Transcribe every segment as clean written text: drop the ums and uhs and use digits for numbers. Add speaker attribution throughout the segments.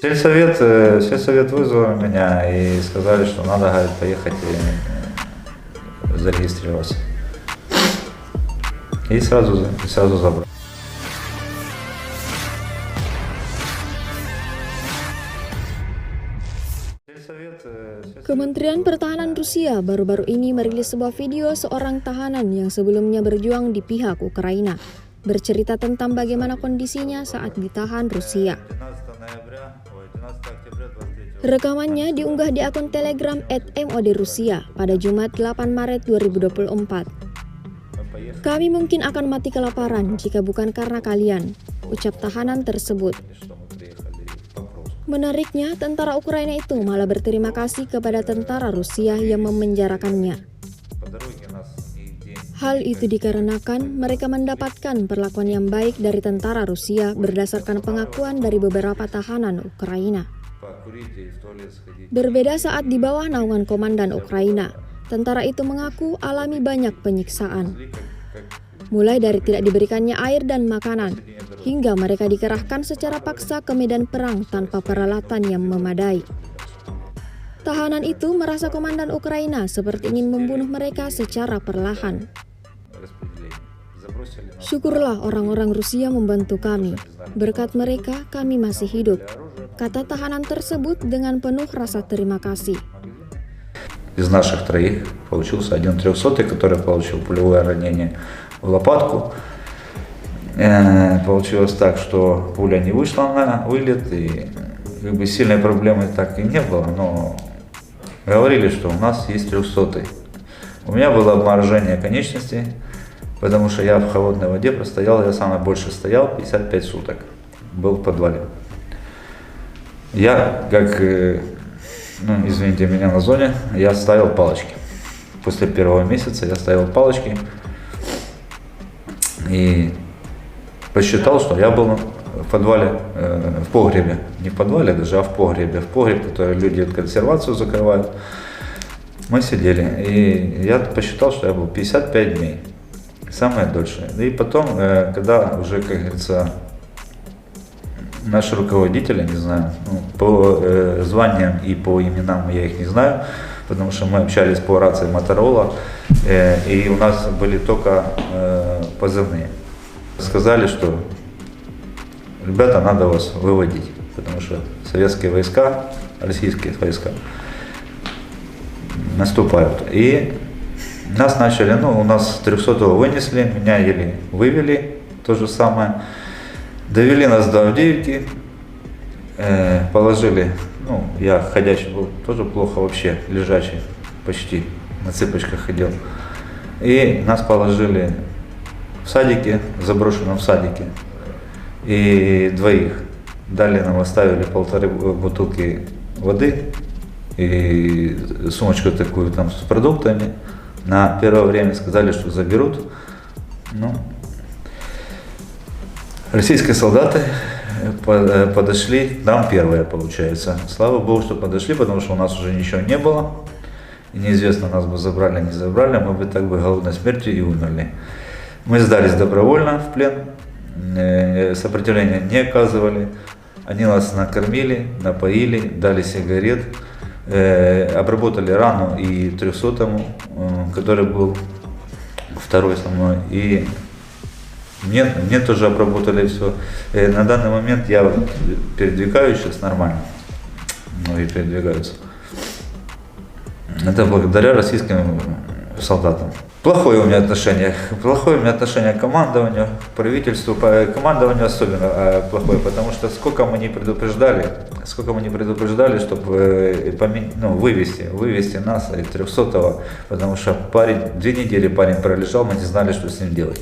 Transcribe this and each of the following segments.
Speaker 1: Сельсовет вызвал меня и сказали, что надо, говорит, поехать и зарегистрироваться. И сразу забрал.
Speaker 2: Kementerian Pertahanan Rusia baru-baru ini merilis sebuah video seorang tahanan yang sebelumnya berjuang di pihak Ukraina, bercerita tentang bagaimana kondisinya saat ditahan Rusia. Rekamannya diunggah di akun Telegram @mod Rusia pada Jumat 8 Maret 2024. "Kami mungkin akan mati kelaparan jika bukan karena kalian," ucap tahanan tersebut. Menariknya, tentara Ukraina itu malah berterima kasih kepada tentara Rusia yang memenjarakannya. Hal itu dikarenakan mereka mendapatkan perlakuan yang baik dari tentara Rusia berdasarkan pengakuan dari beberapa tahanan Ukraina. Berbeda saat di bawah naungan komandan Ukraina, tentara itu mengaku alami banyak penyiksaan. Mulai dari tidak diberikannya air dan makanan, hingga mereka dikerahkan secara paksa ke medan perang tanpa peralatan yang memadai. Tahanan itu merasa komandan Ukraina seperti ingin membunuh mereka secara perlahan. "Syukurlah orang-orang Rusia membantu kami. Berkat mereka, kami masih hidup," kata tahanan tersebut dengan penuh rasa terima kasih.
Speaker 1: Из наших троих получился один 300-й, который получил пулевое ранение в лопатку. Получилось так, что пуля не вышла на вылет, и как бы сильной проблемы так и не было, но говорили, что у нас есть 300-й. У меня было обморожение конечностей, потому что я в холодной воде простоял, я самый больше стоял 55 суток, был в подвале. Я, как, извините меня, на зоне, я ставил палочки. После первого месяца я ставил палочки и посчитал, что я был в подвале, в погребе, не в подвале даже, а в погребе, который люди консервацию закрывают. Мы сидели, и я посчитал, что я был 55 дней, самое дольшее. И потом, когда уже, как говорится, наши руководители, не знаю, по званиям и по именам я их не знаю, потому что мы общались по рации Моторола, и у нас были только позывные. Сказали, что ребята, надо вас выводить, потому что советские войска, российские войска наступают. И нас начали, у нас 300-го вынесли, меня еле вывели, то же самое. Довели нас до Авдеевки, положили, я ходячий был, тоже плохо вообще, лежачий, почти, на цыпочках ходил. И нас положили в садике, в заброшенном садике, и двоих. Далее нам оставили 1,5 бутылки воды и сумочку такую там с продуктами. На первое время сказали, что заберут. Российские солдаты подошли к нам первые, получается. Слава Богу, что подошли, потому что у нас уже ничего не было. И неизвестно, нас бы забрали, не забрали, мы бы так бы голодной смертью и умерли. Мы сдались добровольно в плен, сопротивления не оказывали. Они нас накормили, напоили, дали сигарет, обработали рану и 300-му, который был второй со мной. И мне тоже обработали все. На данный момент я передвигаюсь сейчас нормально. Ноги передвигаются. Это благодаря российским солдатам. Плохое у меня отношение к командованию, к правительству, к командованию особенно плохое, потому что сколько мы не предупреждали, чтобы вывести нас из 300-го, потому что 2 недели парень пролежал, мы не знали, что с ним делать.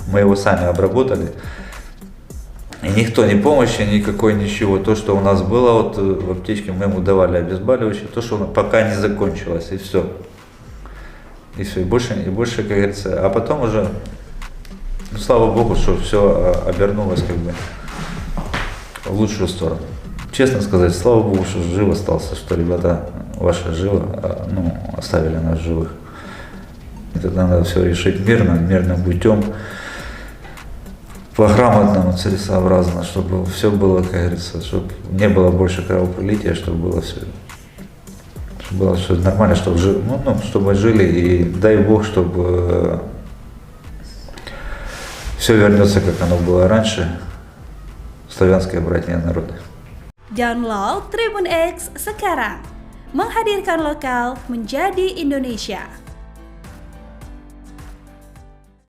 Speaker 1: Мы его сами обработали, и никто, ни помощи, никакой, ничего. То, что у нас было в аптечке, мы ему давали обезболивающее, то, что пока не закончилось, и все. И все, и больше, как говорится. А потом уже, слава Богу, что все обернулось как бы в лучшую сторону. Честно сказать, слава Богу, что жив остался, что ребята ваши живы, оставили нас живых. Это надо все решить мирным путем. по-грамотному, целесообразно, чтобы все было, как говорится, чтобы не было больше кровопролития, чтобы было все, чтобы было все нормально, чтобы, чтобы жили, и дай Бог, чтобы все вернется, как оно было раньше, славянские братья и народы.
Speaker 3: Download Tribun X sekarang, menghadirkan lokal menjadi Indonesia.